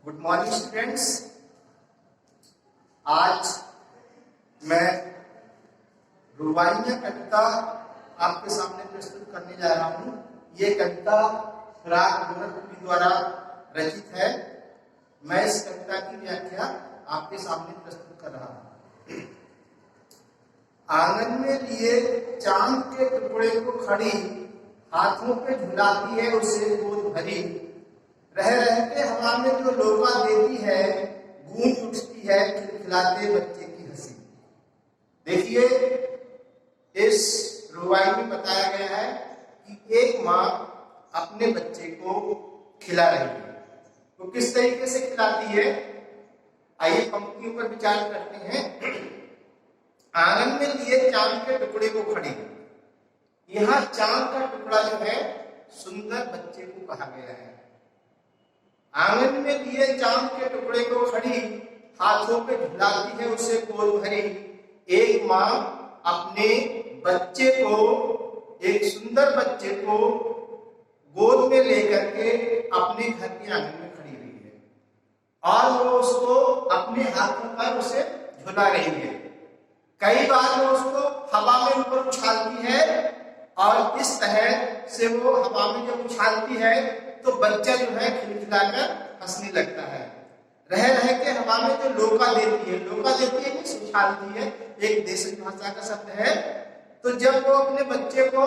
Good morning students. आज मैं रुबाइया कविता आपके सामने प्रस्तुत करने जा रहा हूँ। ये कविता राग गोरखपुरी द्वारा रचित है। मैं इस कविता की व्याख्या आपके सामने प्रस्तुत कर रहा हूँ। आंगन में लिए चांद के टुकड़े को खड़ी, हाथों पे झुलाती है उसे गोद भरी। रह रह के हवा में जो लोका देती है, गूंज उठती है खिलखिलाते बच्चे की हंसी। देखिए, इस रुबाई में बताया गया है कि एक माँ अपने बच्चे को खिला रही है। तो किस तरीके से खिलाती है, आइए पंक्तियों पर विचार करते हैं। आंगन में लिए चांद के टुकड़े को खड़ी। यहाँ चांद का टुकड़ा जो है सुंदर बच्चे को कहा गया है। आंगन में लिए चांद के टुकड़े को खड़ी, हाथों पे झुलाती है उसे गोद भरी। एक माँ अपने बच्चे को, एक सुंदर बच्चे को गोद में लेकर के अपने घर के आंगन में खड़ी हुई है और वो उसको अपने हाथों पर उसे झुला रही है। कई बार वो उसको हवा में ऊपर उछालती है और इस तरह से वो हवा में जब उछालती है तो बच्चा जो है खिलखिलाकर हंसने लगता है। रह रह के हवा में जो लोका देती है कि उछालती है, एक देसी भाषा का शब्द है। तो जब वो अपने बच्चे को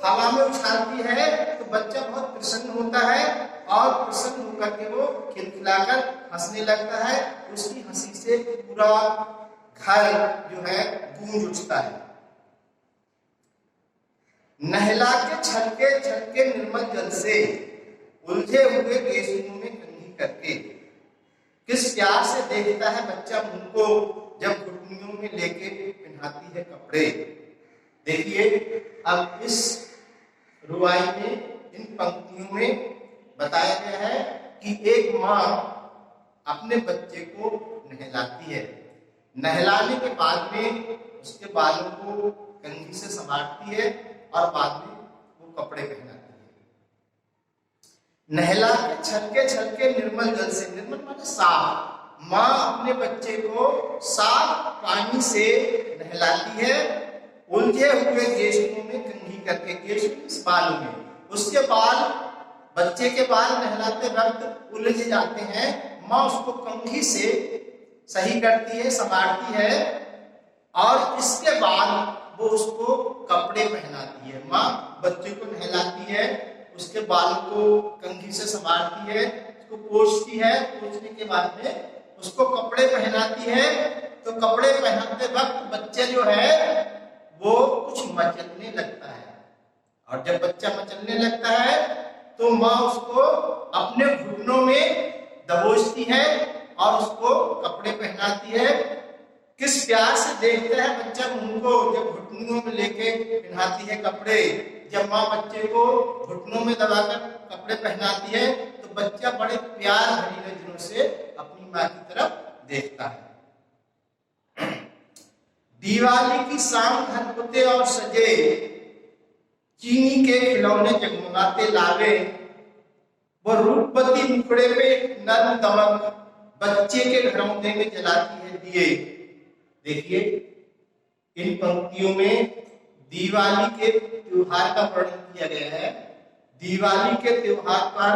हवा में उछालती है तो बच्चा बहुत प्रसन्न होता है और प्रसन्न होकर के वो खिलखिलाकर हंसने लगता है। उसकी हंसी से पूरा घर जो है गूंज उठता है। नहला के छलके छलके निर्मल जल से, उलझे हुए केसुओं में कंघी करके। किस प्यार से देखता है बच्चा मुंह को, जब घुटनियों में लेके पहनाती है कपड़े। देखिए, अब इस रुबाई में, इन पंक्तियों में बताया गया है कि एक माँ अपने बच्चे को नहलाती है। नहलाने के बाद में उसके बालों को कंघी से संवारती है और बाद में वो कपड़े पहनाती है। नहला के छलके छलके निर्मल जल से, निर्मल माने साफ। माँ अपने बच्चे को साफ पानी से नहलाती है, उलझे हुए केशों में कंघी करके, केश बालों में। उसके बाल, बच्चे के बाल नहलाते वक्त उलझ जाते हैं, माँ उसको कंघी से सही करती है, संवारती है और इसके बाद वो उसको कपड़े पहनाती है। माँ बच्चे को नहलाती है, उसके बाल को कंघी से संवारती है, उसको पोंछती है, पोंछने के बाद में उसको कपड़े पहनाती है। तो कपड़े पहनाते वक्त बच्चे जो है वो कुछ मचलने लगता है और जब बच्चा मचलने लगता है तो माँ उसको अपने घुटनों में दबोचती है और उसको कपड़े पहनाती है। किस प्यार से देखता है बच्चा मुंह को, जब घुटनों में लेके पहनाती है कपड़े। जब माँ बच्चे को घुटनों में दबाकर कपड़े पहनाती है तो बच्चा बड़े प्यार भरी नजरों से अपनी माँ की तरफ देखता है। दिवाली की शाम घर पुते और सजे, चीनी के खिलौने जगमगाते लावे। वो रूपवती मुखड़े पे नर्म दमक, बच्चे के घरौंदे में जलाती है दिए। देखिए, इन पंक्तियों में दिवाली के त्योहार का वर्णन किया गया है। दिवाली के त्योहार पर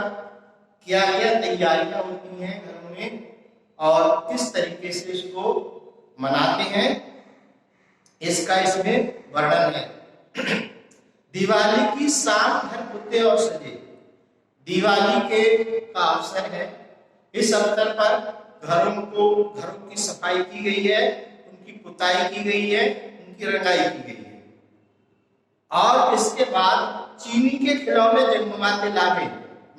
क्या क्या तैयारियां होती हैं घरों में और किस तरीके से इसको मनाते हैं, इसका इसमें वर्णन है। दिवाली की शाम घर पुते और सजे, दिवाली के का अवसर है। इस अवसर पर घरों की सफाई की गई है, उनकी पुताई की गई है, उनकी रंगाई की गई है और इसके बाद चीनी के खिलौने जगमगाते लावे।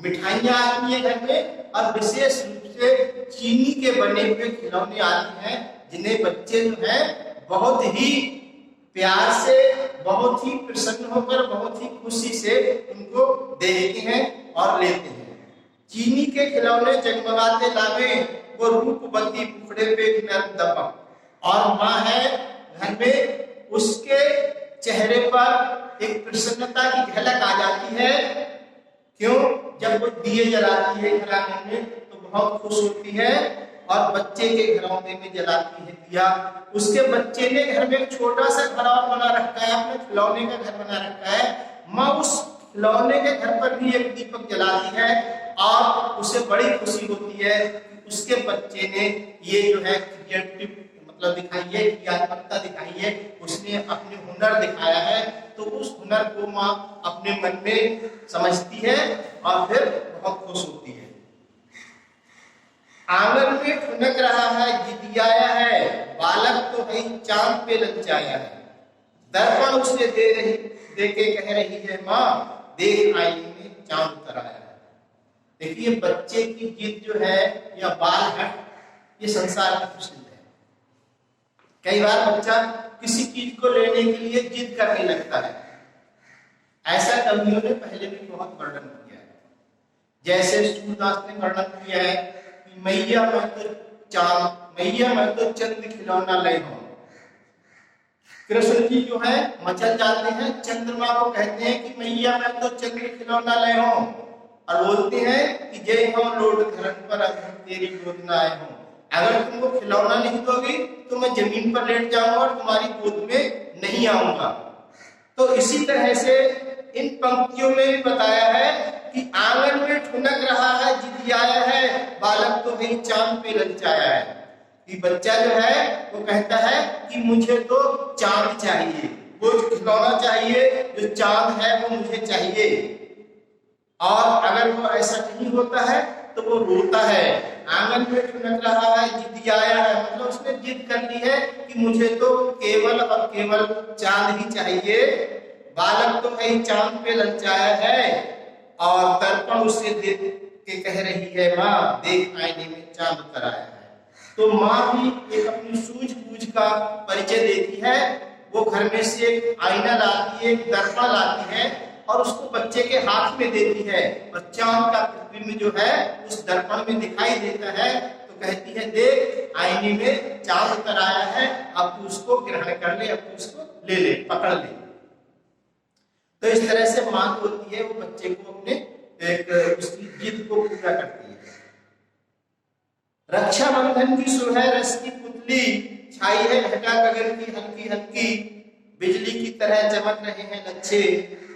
मिठाइयां आती हैं घर में और विशेष रूप से चीनी के बने हुए खिलौने आते हैं, जिन्हें बच्चे जो हैं बहुत ही प्यार से, बहुत ही प्रसन्न होकर, बहुत ही खुशी से उनको देखते हैं और लेते हैं। चीनी के खिलौने जगमगाते लावे, वो रूपवती मुखड़े पे नर्म दमक। और माँ है घर में, उसके चेहरे पर एक प्रसन्नता की झलक आ जाती है। क्यों? जब वो दिए जलाती है घर आंगन में तो बहुत खुश होती है और बच्चे के घरौंदे में जलाती है दिया। उसके बच्चे ने घर में एक छोटा सा घर बना रखा है, अपने खिलौने का घर बना रखा है। माँ उस खिलौने के घर पर भी एक दीपक जलाती है और उसे बड़ी खुशी होती है कि उसके बच्चे ने ये जो है क्रिएटिव मतलब दिखाई है, क्रियात्मकता दिखाई है, उसने अपने हुनर दिखाया है। तो उस हुनर को माँ अपने मन में समझती है और फिर बहुत खुश होती है। आंगन में ठुनक रहा है जिदियाया है, बालक तो है चांद पे ललचाया है। दर्पण उसे दे के कह रही है माँ, देख आईने में चांद उतर आया है। देखिए बच्चे की जिद जो है या बाल हट, ये संसार का प्रसिद्ध है। कई बार बच्चा किसी चीज को लेने के लिए जिद करने लगता है। ऐसा कवियों ने पहले भी बहुत वर्णन किया है। जैसे सूरदास ने वर्णन किया है कि मैया मैं तो चंद खिलौना ले हूं। कृष्ण जी जो है मचल जाते हैं, चंद्रमा को कहते हैं कि मैया मैं तो चंद्र खिलौना ले हूं, और बोलते हैं कि जय हो लोट धरन पर अभी तेरी गोद न आए हूं। अगर तुमको खिलौना नहीं दोगी तो मैं जमीन पर लेट जाऊंगा और तुम्हारी गोद में नहीं आऊंगा। तो इसी तरह से इन पंक्तियों में भी बताया है कि आंगन में ठुनक रहा है जिदियाया है, बालक तो है चांद पे ललचाया है। कि बच्चा जो है वो कहता है कि मुझे तो चांद चाहिए, वो खिलौना चाहिए, जो चांद है वो मुझे चाहिए। और अगर वो ऐसा नहीं होता है तो वो रोता है। आंगन में ठुनक रहा है जिदियाया है, मतलब उसने जिद कर ली है कि मुझे तो केवल और केवल चांद ही चाहिए। बालक तो है चांद पे ललचाया है, और दर्पण उसे देख के कह रही है माँ, देख आईने में चांद उतर आया है। तो माँ भी एक अपनी सूझबूझ का परिचय देती है। वो घर में से एक आईना लाती है, एक दर्पण लाती है और उसको बच्चे के हाथ में देती है, और चांद का प्रतिबिंब जो है उस दर्पण में दिखाई देता है। तो कहती है देख आईने में चांद उतर आया है, अब तू उसको ग्रहण कर ले, अब तू उसको ले ले, पकड़ ले। तो इस तरह से माँ होती है, वो बच्चे को अपने एक उसकी जिद को पूरा करती है। रक्षाबंधन की सुबह रस की पुतली छाई है घटा गगन की हल्की हल्की, बिजली की तरह चमक रहे हैं लच्छे,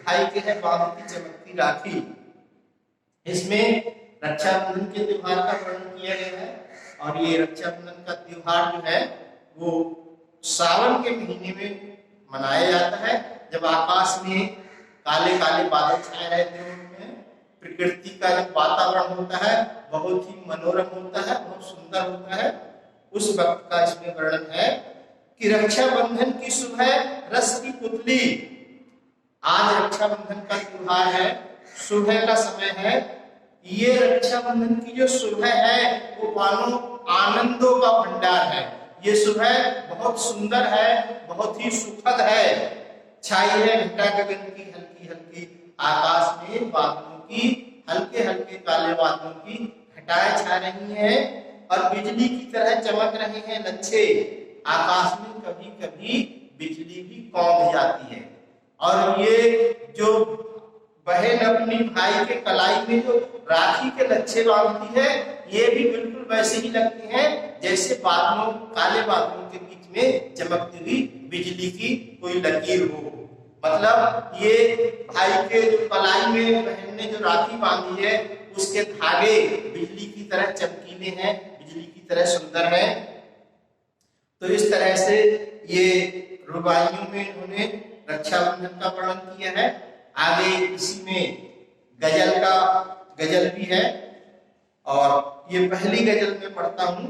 भाई के है बांध की चमकती राखी। इसमें रक्षाबंधन के त्योहार का वर्णन किया गया है। और ये रक्षाबंधन का त्योहार जो है वो सावन के महीने में मनाया जाता है, जब आकाश में काले काले बादल छाए रहते हैं। प्रकृति का जो वातावरण होता है बहुत ही मनोरम होता है, बहुत सुंदर होता है। उस वक्त का इसमें वर्णन है कि रक्षाबंधन की सुबह रस की पुतली। आज रक्षाबंधन का त्योहार है, सुबह का समय है। ये रक्षाबंधन की जो सुबह है वो मानो आनंदों का भंडार है। ये सुबह बहुत सुंदर है, बहुत ही सुखद है। छाई है घटा गगन की हल्की हल्की, आकाश में बादलों की हल्के हल्के काले बादलों की घटाएं छा रही हैं, और बिजली की तरह चमक रहे हैं लच्छे। आकाश में कभी कभी बिजली भी कौंध जाती है। और ये जो बहन अपनी भाई के कलाई में जो राखी के लच्छे बांधती है, ये भी बिल्कुल वैसे ही लगते हैं जैसे बादलों, काले बादलों के बीच में चमकती हुई बिजली की कोई लकीर हो। मतलब ये भाई के जो कलाई में बहन ने जो राखी बांधी है उसके धागे बिजली की तरह चमकीले हैं, बिजली की तरह सुंदर हैं। तो इस तरह से ये रुबाइयों में उन्होंने रक्षाबंधन का वर्णन किया है। आगे इसी में गजल भी है, और ये पहली गजल में पढ़ता हूं।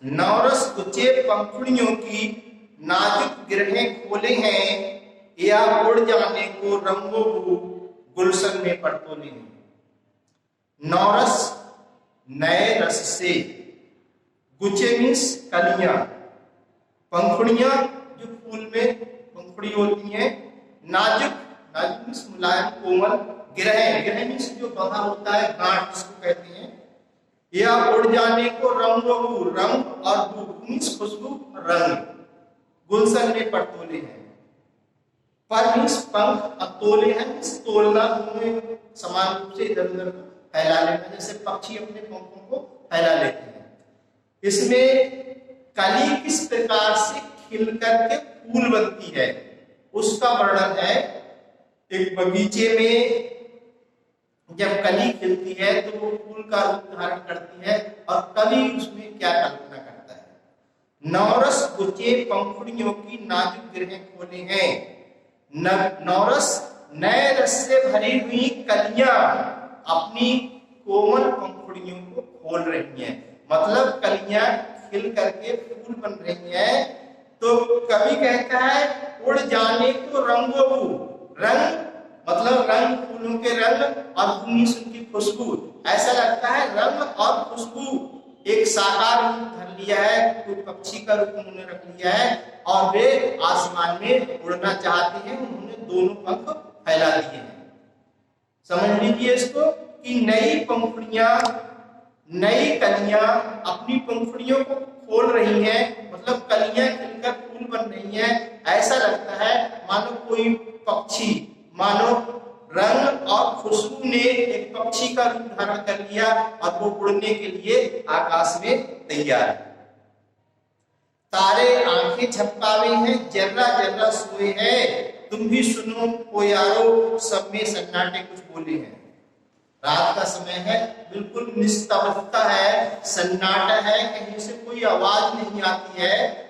नौरस कुचे पंखुड़ियों की नाजुक गिरहें खोले हैं, या उड़ जाने को रंगों को गुलशन में परतोले हैं। नौरस नए रस से, गुचे मीन्स कलियां, पंखुड़ियां जो फूल में पंखुड़ी होती हैं, नाजुक नाजुक मीन्स मुलायम कोमल, गिरह मीन्स जो बंधा होता है, गांठ जिसको कहते हैं। या उड़ जाने को रंगों को, रंग और मीन्स खुशबू, रंग, गुलशन में परतोले हैं। पर मीन्स पंख, और तोले हैं मीन्स तोलना, दोनों समान रूप से इधर उधर फैला लेना, जैसे पक्षी अपने पंखों को फैला लेते हैं। इसमें कली किस प्रकार से खिल करके फूल बनती है उसका वर्णन है। एक बगीचे में जब कली खिलती है तो वो फूल का रूप धारण करती है और कवि उसमें क्या कल्पना करता है। नौरस गुचे पंखुड़ियों की नाजुक गिरहें खोले हैं, नौरस नए रस से भरी हुई कलियां अपनी कोमल पंखुड़ियों को खोल रही हैं, मतलब कलियां खिल करके फूल बन रही हैं। तो कवि कहता है उड़ जाने को रंगोबू, रंग मतलब रंग, फूलों के रंग और भूमि की खुशबू, ऐसा लगता है रंग और खुशबू एक साकार रूप धर लिया है, कोई पक्षी का रूप उन्होंने रख लिया है और वे आसमान में उड़ना चाहते हैं। उन्होंने दोनों पंख फैला दिए हैं। समझ लीजिए इसको कि नई पंखुड़ियां, नई कलियां अपनी पंखुड़ियों को खोल रही हैं, मतलब कलियां खिलकर फूल बन रही हैं। ऐसा लगता है मानो कोई पक्षी, मानो रंग और खुशबू ने एक पक्षी का रूप धारण कर लिया और वो उड़ने के लिए आकाश में तैयार है। तारे आंखें झपकावे हैं, जर्रा जर्रा सोए हैं, तुम भी सुनो ओ यारो, सब में सन्नाटे कुछ बोले हैं। रात का समय है, बिल्कुल निस्तब्धता है, सन्नाटा है, कहीं से कोई आवाज नहीं आती है।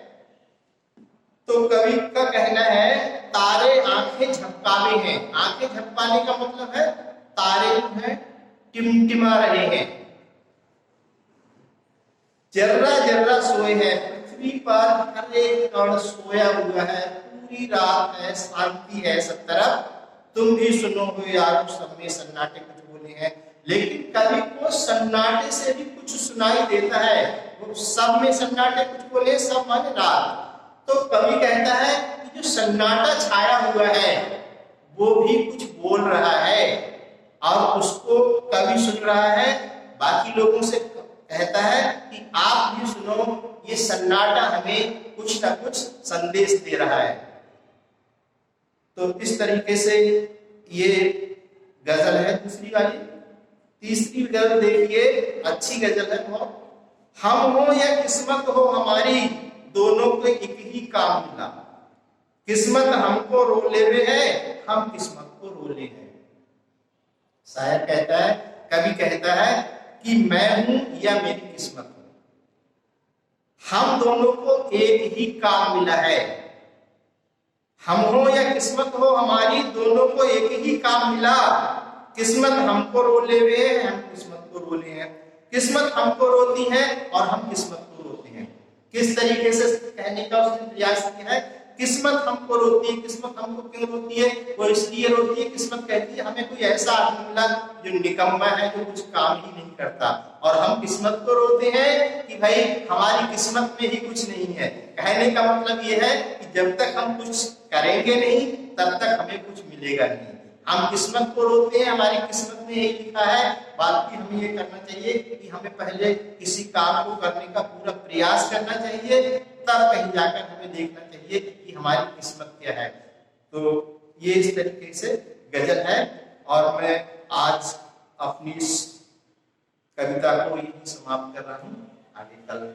तो कवि का कहना है तारे आंखें झपकावे हैं। आंखें झपकाने का मतलब है तारे जो है टिमटिमा रहे हैं। जर्रा जर्रा सोए हैं, पृथ्वी पर हर एक कण सोया हुआ है, पूरी रात है, शांति है सब तरफ। तुम भी सुनो हो यारो, सब में सन्नाटे कुछ बोले हैं। लेकिन कवि को सन्नाटे से भी कुछ सुनाई देता है। वो सब में सन्नाटे कुछ बोले, सब माने रात। तो कवि कहता है कि जो सन्नाटा छाया हुआ है वो भी कुछ बोल रहा है और उसको कवि सुन रहा है। बाकी लोगों से कहता है कि आप भी सुनो, ये सन्नाटा हमें कुछ ना कुछ संदेश दे रहा है। तो इस तरीके से ये गजल है दूसरी वाली। तीसरी गजल देखिए, अच्छी गजल है बहुत। हम हो या किस्मत हो हमारी, दोनों को एक ही काम मिला, किस्मत हमको रोले में है, हम किस्मत को रोले हैं। शायर कहता है, कवि कहता है कि मैं हूं या मेरी किस्मत हो, हम दोनों को एक ही काम मिला है। हम हो या किस्मत हो हमारी, दोनों को एक ही काम मिला, किस्मत हमको रोले हुए है, हम किस्मत को रोले हैं। किस्मत हमको रोती है और हम किस्मत को रोते हैं। किस तरीके से कहने का उसने प्रयास किया है। किस्मत हमको रोती है, किस्मत हमको क्यों रोती है? वो इसलिए रोती है, किस्मत कहती है हमें कोई ऐसा आदमी मिला जो निकम्मा है, जो कुछ काम ही नहीं करता। और हम किस्मत को रोते हैं कि भाई हमारी किस्मत में ही कुछ नहीं है। कहने का मतलब ये है कि जब तक हम कुछ करेंगे नहीं तब तक हमें कुछ मिलेगा नहीं। हम किस्मत को रोते हैं, हमारी किस्मत में यही लिखा है। बाकी हमें ये करना चाहिए कि हमें पहले किसी काम को करने का पूरा प्रयास करना चाहिए, तब कहीं जाकर हमें देखना चाहिए कि हमारी किस्मत क्या है। तो ये इस तरीके से गजल है और मैं आज अपनी इस कविता को यही समाप्त कर रहा हूँ। आगे कल